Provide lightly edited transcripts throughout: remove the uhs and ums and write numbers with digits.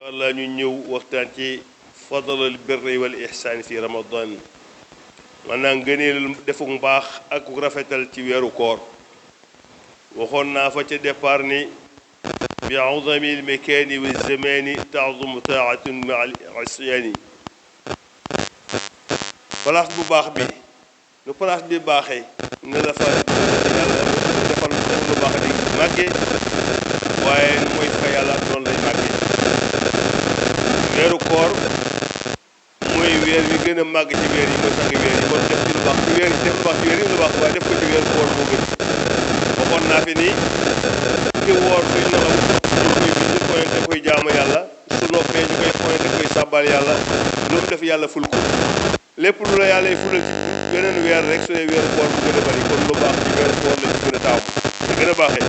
walla ñu ñëw waxtaan ci fadlul birri wal ihsaan fi ramadan maanaam ngëneel defu mbaax ak rafetal ci weeru koor waxoon naa fa ca départ ni bi azami l makaani wa zamani taazumu taatun ma al isyaani place bu baax bi nu place bi baaxee ne la fa yàlla defal lu baax di màggee waaye nu mooy fa yàlla noonu lay màggee weeru koor mooy weer wi gën a màgg ci weer yi mooy sangi weer yi kon def ci lu baax ci weer yi def lu baax ci weer yi lu baax waaye def ko ci weeru koor moo gën waxoon naa fi nii ki woor suy nelaw ñu koy bind pointé koy jaamu yàlla su noppee ñu koy pointé koy sàbbal yàlla lu mu def yàlla ful ko lépp lu la yàlla fulal ci beneen weer rek su dee weeru koor bu gën a bari kon lu baax ci weeru koor la ci gën a taamu te gën a baaxee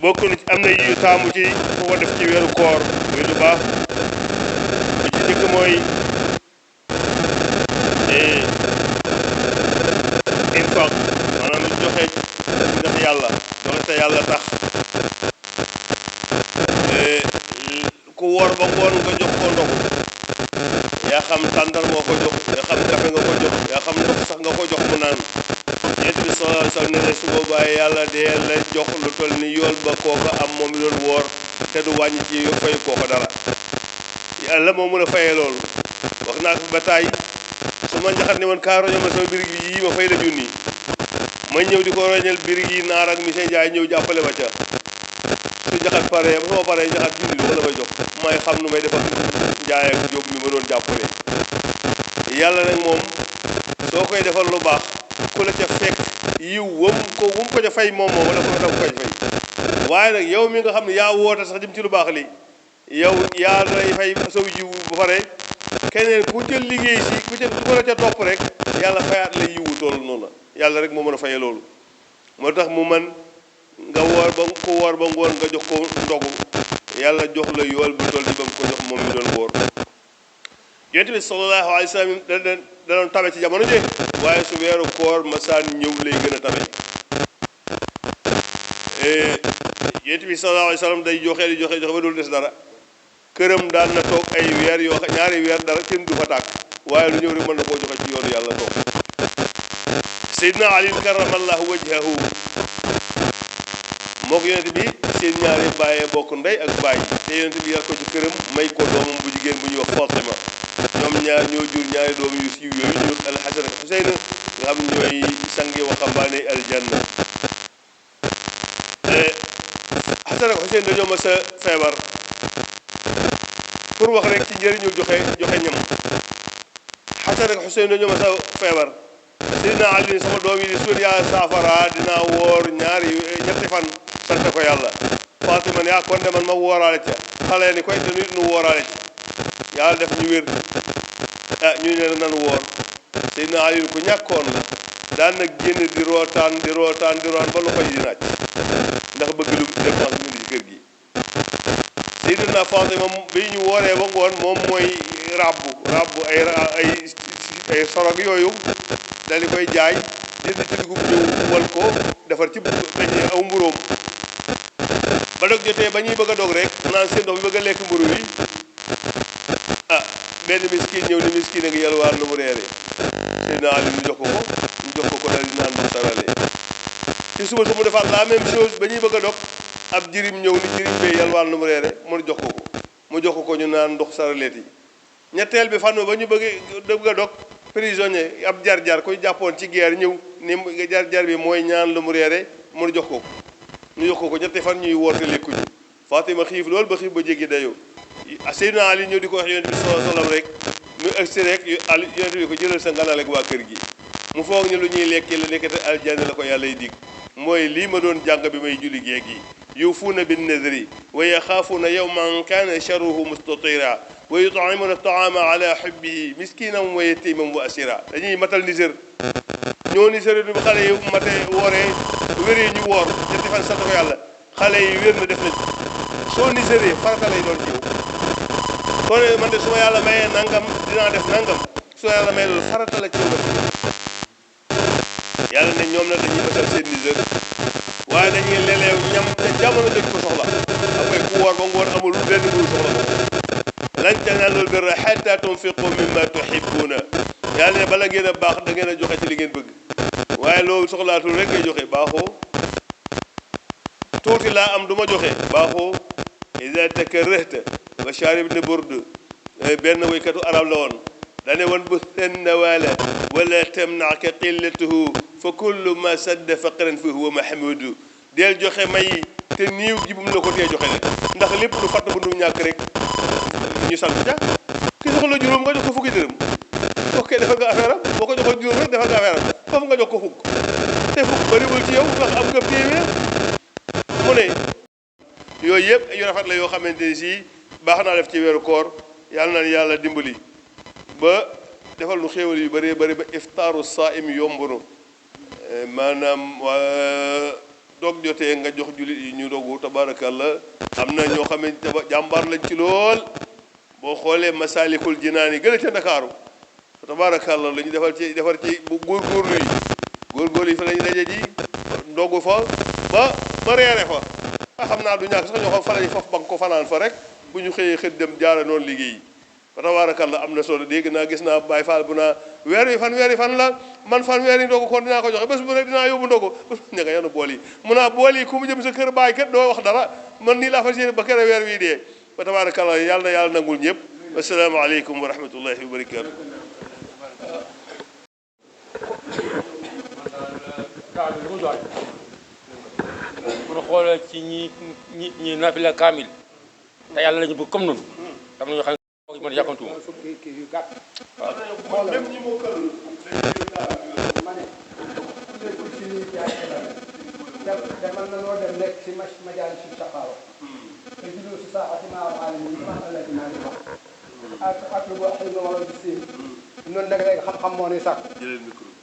bokk na ci am na yu taamu ci ku ko def ci weeru koor muy lu baax bi ci njëkk mooy infaq maanaam joxe ndax yàlla joxe te yàlla tax ku woor ba ngoon nga jox ko ndogu yaa xam tàndar moo ko jox yaa xam kafe nga ko jox yaa xam ndox sax nga ko jox mu naan Yonent bi sallallahu alayhi wa sallam ne ne su boobaa yàlla dee la jox lu toll ni yool ba kooka am moom mi doon woor te du wàññi ci fay kooka dara yàlla moo mën a fayee loolu wax naa ko ba taay su ma njaxat ne woon kaa roño ma sama birig bi yii ma fay la junni ma ñëw di ko roñal birig yi naar ak monsieur Ndiaye ñëw jàppale ma ca su jaxat pare ba sama pare jaxat junni lu ma la may jox may xam nu may defal Njaay ak Jóob mi ma doon jàppale yàlla nag moom soo koy defal lu baax ku la ca fekk yiw wum ko ca fay moom moom wala ko daf koy fay waaye nag yow mi nga xam ne yaa woote sax jëm ci lu baax li yow yaa lay fay saw jiw ba pare keneen ku ca liggéey si ku la ca topp rek yàlla fayaat la yiwu toll noonu la yàlla rek moo mën a faye loolu moo tax mu man nga woor ba ko woor ba ngoon nga jox ko ndogu yàlla jox la yool bu toll ni ba mu ko jox moom mi doon woor Yonent bi sallallahu alayhi wa sallam da doon tabe ci jamono ji waaye su weeru koor masaan ñëw lay gën a tabe Yonent bi sallallahu alayhi wa sallam day joxe di joxe ba dul des dara këram daan na toog ay weer yoo xam ñaari weer dara kenn du fa tàkk waaye lu ñëw rek mën na koo joxe ci yoonu yàlla toog Seydina Ali karamallahu wajhahu mook Yonent bi seen ñaari bàyyee bokk ndey ak baay te Yonent bi yar ko ci këram may ko doomam bu jigéen bu ñuy wax Fatima ñoom ñaar ñoo jur ñaari doom yu siiw yooyu ñu Alxasan ak Xuseyn nga xam ñooy sangi waxambaane aljanna Xasan ak Xuseyn dañoo mas a feebar pour wax rek ci njëriñu joxe ñam Xasan ak Xuseyn dañoo mas a feebar Seydina Ali sama doom yi di suur yaa saafara dinaa woor ñetti fan sant ko yàlla Fatima ne kon de man ma wooraale ca xale ni koy dañuy nu wooraale ca yàlla def ñu wér ñu ne nan woor Seydina Ali ku ñàkkoon la daan nag génn di rootaan ba lu ko ji di naaj ndax bëgg lu dépense mu indi ci kër gi Seydina Fatima bi ñu wooree ba ngoon moom mooy rabbu ay sorog yooyu dal di koy jaay jënd ci dugub ñëw wal ko defar ci peñe aw mburóom ba dog jotee ba ñuy bëgg a dog rek naan seen ndox bi bëgg a lekk mburu wi benn miskin ñëw ni miskin a ngi yalwaan lu mu reere Seydina Ali ñu jox ko dal di naan ndox sarale ci suba su mu defaat la même chose ba ñuy bëgg a dog ab jirim ñëw ni jirim bee yalwaan lu mu reere mu jox ko ñu naan ndox saraleet yi ñetteel bi fan ba ñu bëgg a dog prisonnier ab jar-jar koy jàppoon ci guerre ñëw ni jar-jar bi mooy ñaan lu mu reere mu jox ko ñu jox ko ñetti fan ñuy woote lekkuñu Fatima xiif loolu ba xiif ba jéggi dayoo Seydina Ali ñëw di ko wax Yonent bi sallallahu alayhi wa sallam rek mu egsi rek Yonent bi ko jëlal sa nganal ak waa kër gi mu foog ni lu ñuy lekkee la nekkate aljanna la ko yàlla y dig mooy lii ma doon jàng bi may julli géeg yi yuufuuna bin nadri wa yaxaafuuna yawman kaana sharruhu mustatira wa yut'imuna at-ta'ama ala hubbihi miskinan wa yatiman wa asira dañuy matal nisër ñoo nisër du xale yi mate wooree wéree ñu woor ñetti fan sant ko yàlla xale yi wér na def nañ soo nisëree farata lay doon ci yow kon man de su ma yàlla mayee nangam dinaa def nangam su ma yàlla mayee loolu farata la ci yow yàlla ne ñoom nag dañuy matal seen nisër waaye dañuy leleew ñam te jamono dañ ko soxla après ku woor ba ngoon amul benn mburu soxla ko birra hatta tunfiqu mimma tuhibbuna yàlla ne bala ngeen a baax da ngeen a joxe ci li ngeen bëgg waaye loolu soxlaatul rek ngay joxe baaxoo tuuti laa am du ma joxe baaxoo ida takarrahta wa Shaarib ibn Burd benn woykatu arab la woon dane woon bu sen nawaala wala tamnaaka qillatuhu fa kullu ma sadda faqran fa huwa mahmudu del joxe may te niiw gi bu mu la ko tee joxe rek ndax lépp lu fatt bu nu ñàkk rek ñu sant ja ki soxla juróom nga jox ko fukki dërëm kooku defal nga affaire am boo ko joxoon juróom rek defal nga affaire am foofu nga jox ko fukk te fukk bëriwul ci yow ndax am nga téeméer mu ne yooyu yëpp yu rafet la yoo xamante ni si baax naa def ci weeru koor yàlla na yàlla dimbali ba defal nu xéewal yu bëree bëri ba iftaaru saa'im yombunu maanaam doog jotee nga jox jullit yi ñu dogu tabarakallah am na ñoo xam ne jàmbaar lañ ci lool boo xoolee Masaalikul Jinaan yi gën a ca Ndakaaru tabarakallah la ñu defar ci bu góorgóorlu yi góorgóorlu yi fa la ñu daje ji ndogu fa ba reere fa xam naa du ñàkk sax ñoo xam fa lañ foofu ba nga ko fanaan fa rek bu ñu xëyee xët dem jaara noonu liggéey fa tabarakallah am na solo dégg naa gis naa Baay Faal bu naa weer wi fan la man fan weer yi ndogu kon dinaa ko joxe bés bu ne dinaa yóbbu ndogu ña nga yanu bool yi mun naa bool yi ku mu jëm sa kër baay kat doo wax dara man nii laa fas yéene ba kere weer wi dee fa tabarakallah yàlla na yàlla nangul ñëpp assalaamu aleykum wa rahmatullahi wa barakatu pour xoolee ci ñi nafila kaamil te yàlla lañu bëgg comme noonu am na ñoo xam ne mën a yàkkamtuuma waaw même ñi moo kër demal na noo dem nekk si majaal si saqaawa te juddoo si saaxati maa alamin ma Allah dinaa di wax ak lu boo xëy na wala di siin noonu nag léegi xam-xam moo ni sax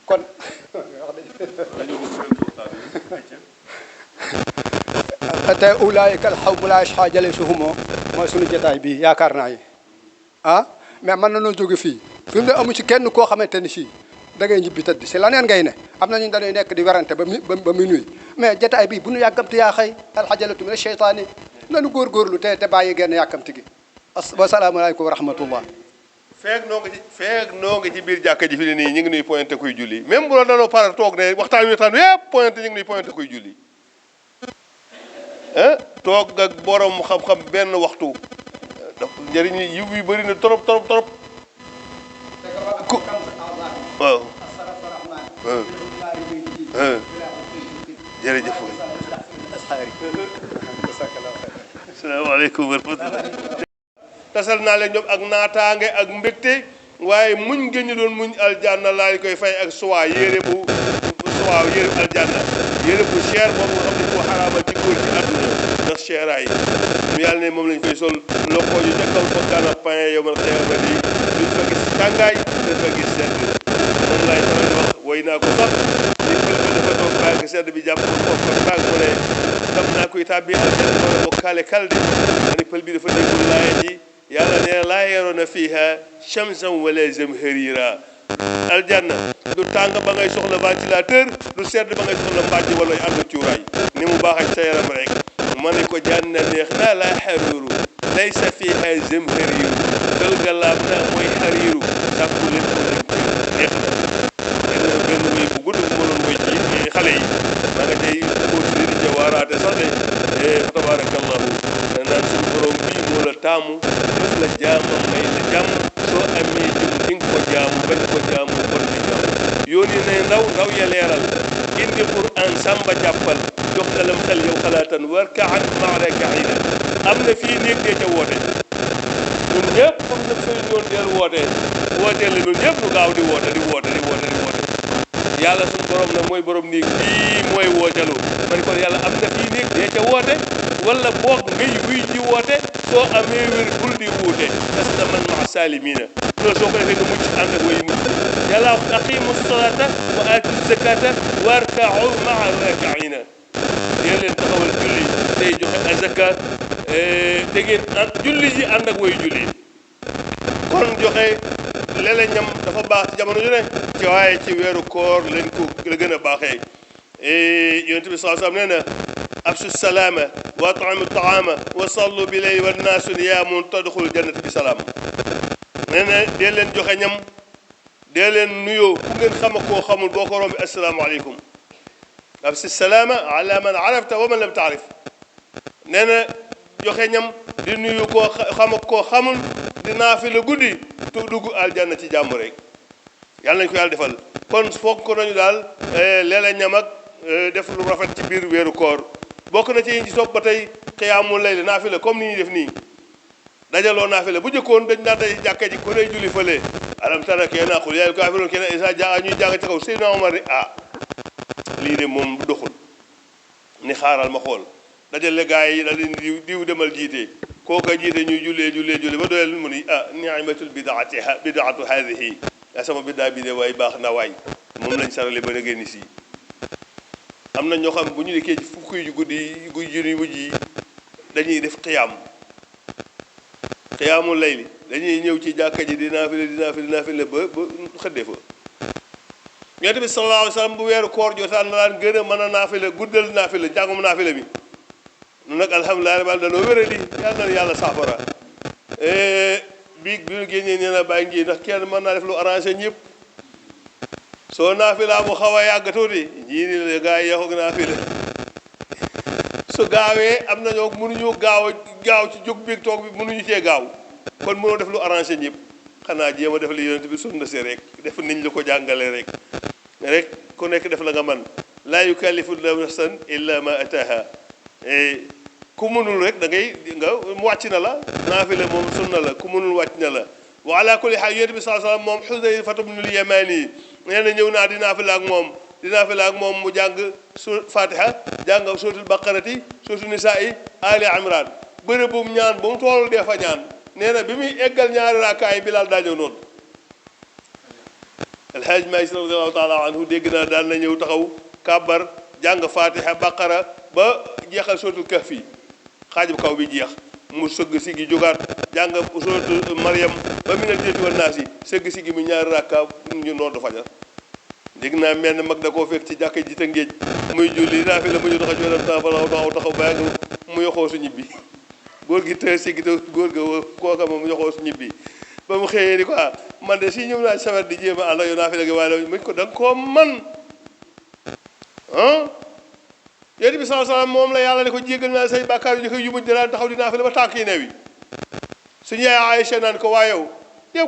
kon te ulaayika alxawmu laa yashqaa jalisuhum mooy suñu jotaay bi yaakaar naa yi mais mën na noo jóge fii fi mu ne amu ci kenn koo xamante ni si da ngay ñibbi tëdd si laneen ngay ne am na ñu dañuy nekk di werante ba minuit mais jotaay bi bu nu yàkkamti yaa xëy alxajalatu min asheytaani nanu góorgóorlu te bàyyi genn yàkkamti gi wasalaamualeykum wa rahmatullah feeg noo ngi ci biir jàkka ji fi ne nii ñu ngi nuy pointé kuy julli même bu la danoo pare toog ne waxtaan yëpp pointé ñu ngi nuy pointé kuy julli toog ak borom xam-xam benn waxtu daf njëriñ yiw bi bëri na trop waaw jërëjëf asalaamaaleykum wa rahmatulah tasal naa leen ñoom ak naataange ak mbégte waaye muñ ngeen ñu doon muñ aljanna laa koy fay ak suwaa yére bu aljanna yére bu cher boobu nga xam ne ko xaraamal ci góor ci àdduna ndax cheraay mu yàlla ne moom lañ koy sol loxo yu jëkkal fa kana pain yow man xeema di duñ fa gis tàngaay duñ fa gis sedd moom laay faral wax woy naa ko sax ni pël bi dafa toog baag sedd bi jàpp ko ko baag mu ne xam naa koy tàbbi aljanna ma mo kaale kalde ma ni pël bi dafa déggul laaya ji yàlla nee na laa yaroona fiiha shamsan wala zamharira aljanna du tàng ba ngay soxla ventilateur du sedd ba ngay soxla mbàjj wala ànd cuuraay ni mu baax ak sa yaram rek ma ne ko janna neex na laa xariiru laysa fiiha zamhariru dal ga laab na mooy xariiru sàkku leen neex na benn wéy bu gudd bu ma doon wéy ci xale yi da nga tey continuer di ca waaraate sax de tabarakallahu naan suñu borom bii moo la taamu def la jaamam may la jàmm soo amee jëm di nga ko jaamu bañ ko jaamu bon di jaamu yónni nay ndaw ya leeral indi Qur'an samba jàppal jox na lam xel yow xalaatan warkaan maa raakiina am na fii néeg dee ca woote ñun ñëpp comme ñëpp sooy ñoon deel wooteel la ñun ñëpp nu gaaw di woote yàlla suñu borom nag mooy borom néeg bii mooy wootelu ma ne kon yàlla am na fii néeg dee ca woote wala boog ngay wuy ji woote soo amee wér bul di wuute parce que man maa saalimiina loolu soo ko defee nga mucc ànd ak way mucc yàlla aqimu salata wa aatu zakata warka'u maa raakiina dee leen taxawal julli tey joxe azaka te ngeen julli ji ànd ak way julli kon joxe lele ñam dafa baax ci jamono ju ne ci waaye ci weeru koor lañ ko la gën a baaxee yonent bi sallallahu alayhi wa sallam nee na afshu salaama wa at'imu ta'aama wa sallu bi layli wa naasu niyaamun tadxulu jannata bi salaam nee na dee leen joxe ñam dee leen nuyoo ku ngeen xam ak koo xamul boo ko rombi asalaamaaleykum absi salaama ala man arafta wa man lam taarif nee na joxe ñam di nuyu koo xam ak koo xamul di naafila guddi tu dugg aljanna ci jàmm rek yàlla nañu ko yàlla defal kon foog ko nañu daal leela ñam ak def lu rafet ci biir weeru koor bokk na ci yi ci sopp ba tey xiyaamul layl naafila comme ni ñuy def nii dajaloo naafila bu jëkkoon dañ daan day jàkka ji ku ne julli fële alam tara kee naa xul yaay kaafiroon kee na isa jaa ñuy jàng ci kaw Seydina Omar ni lii de moom du doxul ni xaaral ma xool dajale gaa yi daal di diw demal jiite kooka jiite ñuy jullee ba doyal mu ni ni'matul bidaatu haadihi sama biddaa bi de waay baax na waay moom lañ sarale ba génn si am na ñoo xam bu ñu nekkee ci fukki yu guddi gu juni wujj yi dañuy def xiyaamul layli dañuy ñëw ci jàkka ji di naafile ba xëddee fa Yonent bi sallallahu alayhi wa sallam bu weeru koor jotaan na daan gën a mën a naafile guddal naafile njàngum naafile mi nu nag alhamdulilah rabbil danoo wéradi yàlla na yàlla saafara bi ñu génnee nee na bàyyi ngi ndax kenn mën naa def lu arrangé ñëpp soo naafilaa bu xaw a yàgg tuuti ñii ni la gaa yi yeexoog naafile su gaawee am na ñoo mënuñu gaaw ci jóg biig toog bi mënuñu cee gaaw kon mënoo def lu arrangé ñëpp xanaa jéem a def li Yonent bi sunna si rek def niñ la ko jàngale rek ku nekk def la nga man laa yukallifu llaahu nafsan illa ma ataaha ku mënul rek da ngay nga wàcc na la naafile moom sunna la ku mënul wàcc na la wa ala kulli haal Yonent bi sallallahu alayhi wa sallam moom Xudayfatu bnul Yamaani nee na ñëw naa di naafila ak moom mu jàng fatiha jàng suratul baqarati suratul nisaa'i ali imran bërëb bu mu ñaan ba mu tool dee fa ñaan nee na bi muy eggal ñaari raakaay Bilaal daa ñëw noonu alhaaj Maalik radiyallahu taala anhu dégg naa daan na ñëw taxaw kàbbar jàng fatiha baqara ba jeexal suratul kahfi xaaj bu kaw bi jeex mu sëgg si gi jógaat jàng suratul Maryam ba mi nal jinnati wan naas sëgg si gi mu ñaari raaka ñu noonu fajar dégg naa mel ne mag da koo fekk ci jàkka ji Tëngéej muy julli naafila mu ñu tax a joxe taxaw ba yàgg mu yoxoo su ñibbi góor gi te si gi te góor ga kooka moom mu yoxoo su ñibbi ba mu xëyee ni ko man de si ñëw naa sawet di jéem a ànd ak yow naafila gi waaye muñ ko da nga koo man Yonent bi sallallahu alayhi wa sallam moom la yàlla ne ko jéggal naa say bàkkaar yu njëkk yu mujj daan taxaw di naafila ba tànk yi new yi suñu yaay Aïcha naan ko waa yow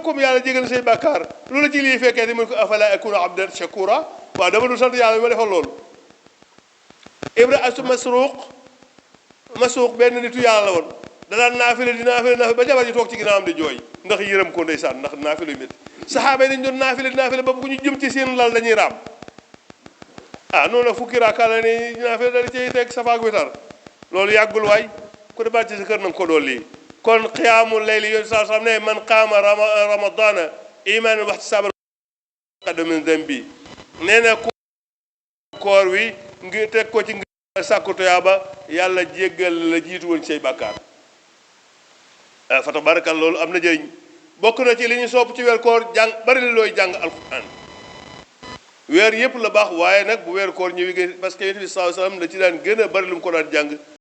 comme yàlla jégal na say bàkkaar loolu ci lii fekkee ni mun ko afala akunu abdan shakura waaw dama dul sant yàlla bi ma defal loolu Ibrahima Masruuq benn nitu yàlla la woon danaan naafile ba jabar ji toog ci ginnaawam di jooy ndax yërëm ko ndeysaan ndax naafile yu métti saxaaba yi dañu doon naafile ba bu ñu jëm ci seen lal dañuy raam noonu nag fukki raaka la ni naafile dali ciy teg safaak witar loolu yàggul waay ku demaat ci sa kër nanga ko dool lii kon qiyaamul layli yoon saa sam ne man qaama ramadana imaanan wa ihtisaaban qadda min dambi nee na koor wi ngi teg ko ci nga sàkku tuyaaba yàlla jéggal la jiitu woon say bàkkaar fa tabarakal loolu am na jëriñ bokk na ci li ñu sopp ci weer koor jàng bari la looy jàng alquran weer yëpp la baax waaye nag bu weer koor ñëwee parce que Yonent bi sallallahu alayhi wa sallam la ci daan gën a bari lu mu ko daan jàng